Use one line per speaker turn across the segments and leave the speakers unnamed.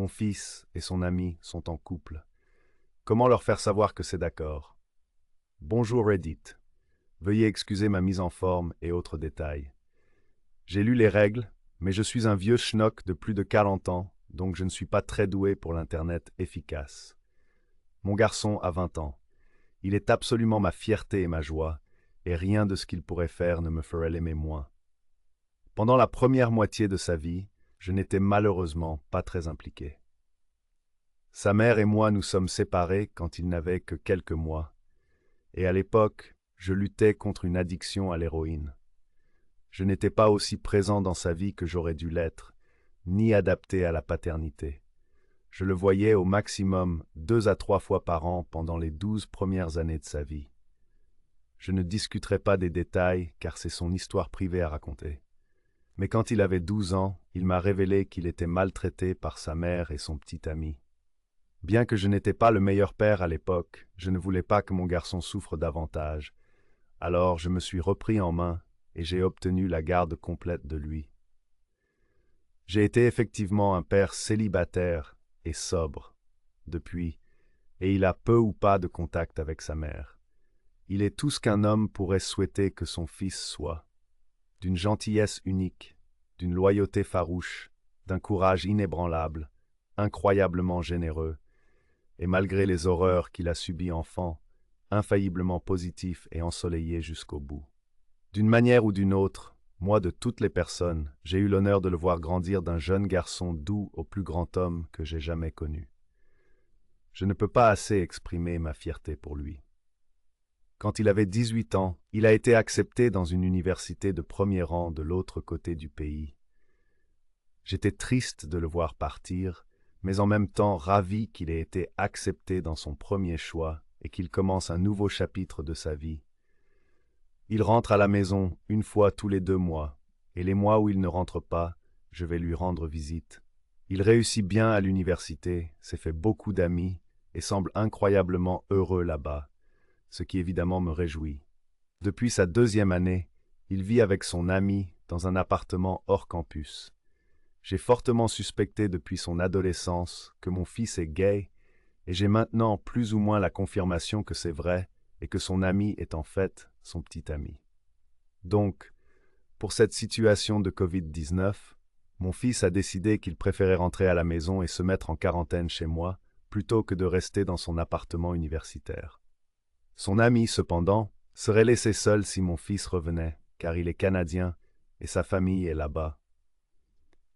mon fils et son ami sont en couple. Comment leur faire savoir que c'est d'accord? Bonjour Reddit. Veuillez excuser ma mise en forme et autres détails. J'ai lu les règles, mais je suis un vieux schnock de plus de 40 ans, donc je ne suis pas très doué pour l'Internet efficace. Mon garçon a 20 ans. Il est absolument ma fierté et ma joie, et rien de ce qu'il pourrait faire ne me ferait l'aimer moins. Pendant la première moitié de sa vie, je n'étais malheureusement pas très impliqué. Sa mère et moi nous sommes séparés quand il n'avait que quelques mois, et à l'époque, je luttais contre une addiction à l'héroïne. Je n'étais pas aussi présent dans sa vie que j'aurais dû l'être, ni adapté à la paternité. Je le voyais au maximum 2 à 3 fois par an pendant les 12 premières années de sa vie. Je ne discuterai pas des détails car c'est son histoire privée à raconter. Mais quand il avait 12 ans, il m'a révélé qu'il était maltraité par sa mère et son petit ami. Bien que je n'étais pas le meilleur père à l'époque, je ne voulais pas que mon garçon souffre davantage. Alors je me suis repris en main et j'ai obtenu la garde complète de lui. J'ai été effectivement un père célibataire et sobre depuis, et il a peu ou pas de contact avec sa mère. Il est tout ce qu'un homme pourrait souhaiter que son fils soit, d'une gentillesse unique, d'une loyauté farouche, d'un courage inébranlable, incroyablement généreux, et malgré les horreurs qu'il a subies enfant, infailliblement positif et ensoleillé jusqu'au bout. D'une manière ou d'une autre, moi de toutes les personnes, j'ai eu l'honneur de le voir grandir d'un jeune garçon doux au plus grand homme que j'ai jamais connu. Je ne peux pas assez exprimer ma fierté pour lui. Quand il avait 18 ans, il a été accepté dans une université de premier rang de l'autre côté du pays. J'étais triste de le voir partir, mais en même temps ravi qu'il ait été accepté dans son premier choix et qu'il commence un nouveau chapitre de sa vie. Il rentre à la maison une fois tous les 2 mois, et les mois où il ne rentre pas, je vais lui rendre visite. Il réussit bien à l'université, s'est fait beaucoup d'amis et semble incroyablement heureux là-bas, ce qui évidemment me réjouit. Depuis sa 2e année, il vit avec son ami dans un appartement hors campus. J'ai fortement suspecté depuis son adolescence que mon fils est gay, et j'ai maintenant plus ou moins la confirmation que c'est vrai et que son ami est en fait son petit ami. Donc, pour cette situation de Covid-19, mon fils a décidé qu'il préférait rentrer à la maison et se mettre en quarantaine chez moi plutôt que de rester dans son appartement universitaire. Son ami, cependant, serait laissé seul si mon fils revenait, car il est canadien et sa famille est là-bas.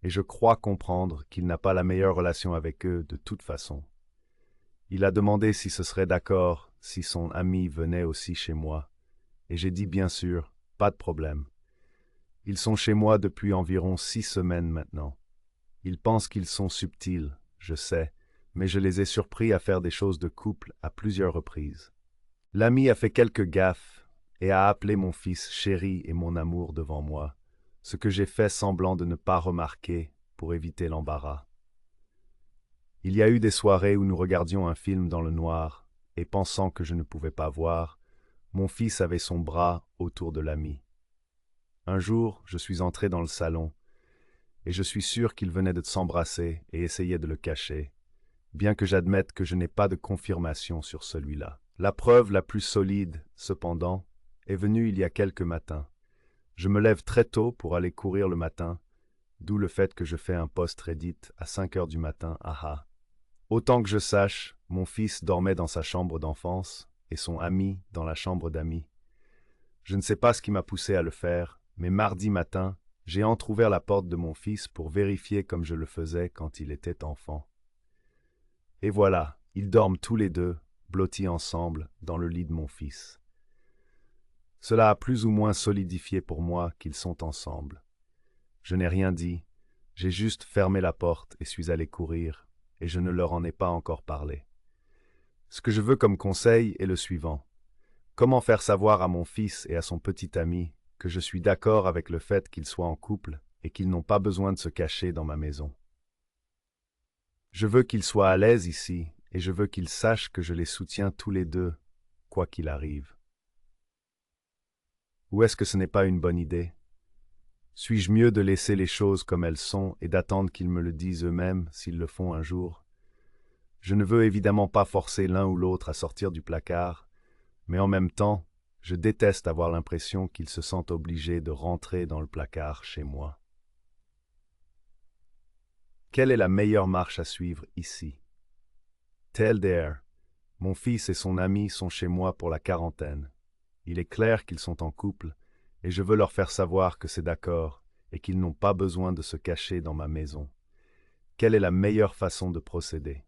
Et je crois comprendre qu'il n'a pas la meilleure relation avec eux de toute façon. Il a demandé si ce serait d'accord si son ami venait aussi chez moi, et j'ai dit bien sûr, pas de problème. Ils sont chez moi depuis environ 6 semaines maintenant. Ils pensent qu'ils sont subtils, je sais, mais je les ai surpris à faire des choses de couple à plusieurs reprises. L'ami a fait quelques gaffes et a appelé mon fils chéri et mon amour devant moi, ce que j'ai fait semblant de ne pas remarquer pour éviter l'embarras. Il y a eu des soirées où nous regardions un film dans le noir, et pensant que je ne pouvais pas voir, mon fils avait son bras autour de l'ami. Un jour, je suis entré dans le salon, et je suis sûr qu'il venait de s'embrasser et essayait de le cacher, bien que j'admette que je n'ai pas de confirmation sur celui-là. La preuve la plus solide, cependant, est venue il y a quelques matins. Je me lève très tôt pour aller courir le matin, d'où le fait que je fais un post Reddit à 5 heures du matin, aha. Autant que je sache, mon fils dormait dans sa chambre d'enfance et son ami dans la chambre d'amis. Je ne sais pas ce qui m'a poussé à le faire, mais mardi matin, j'ai entrouvert la porte de mon fils pour vérifier comme je le faisais quand il était enfant. Et voilà, ils dorment tous les deux, blottis ensemble, dans le lit de mon fils. Cela a plus ou moins solidifié pour moi qu'ils sont ensemble. Je n'ai rien dit, j'ai juste fermé la porte et suis allé courir, et je ne leur en ai pas encore parlé. Ce que je veux comme conseil est le suivant. Comment faire savoir à mon fils et à son petit ami que je suis d'accord avec le fait qu'ils soient en couple et qu'ils n'ont pas besoin de se cacher dans ma maison? Je veux qu'ils soient à l'aise ici et je veux qu'ils sachent que je les soutiens tous les deux, quoi qu'il arrive. Ou est-ce que ce n'est pas une bonne idée? Suis-je mieux de laisser les choses comme elles sont et d'attendre qu'ils me le disent eux-mêmes s'ils le font un jour? Je ne veux évidemment pas forcer l'un ou l'autre à sortir du placard, mais en même temps, je déteste avoir l'impression qu'ils se sentent obligés de rentrer dans le placard chez moi. Quelle est la meilleure marche à suivre ici? Tell there. Mon fils et son ami sont chez moi pour la quarantaine. Il est clair qu'ils sont en couple, et je veux leur faire savoir que c'est d'accord et qu'ils n'ont pas besoin de se cacher dans ma maison. Quelle est la meilleure façon de procéder?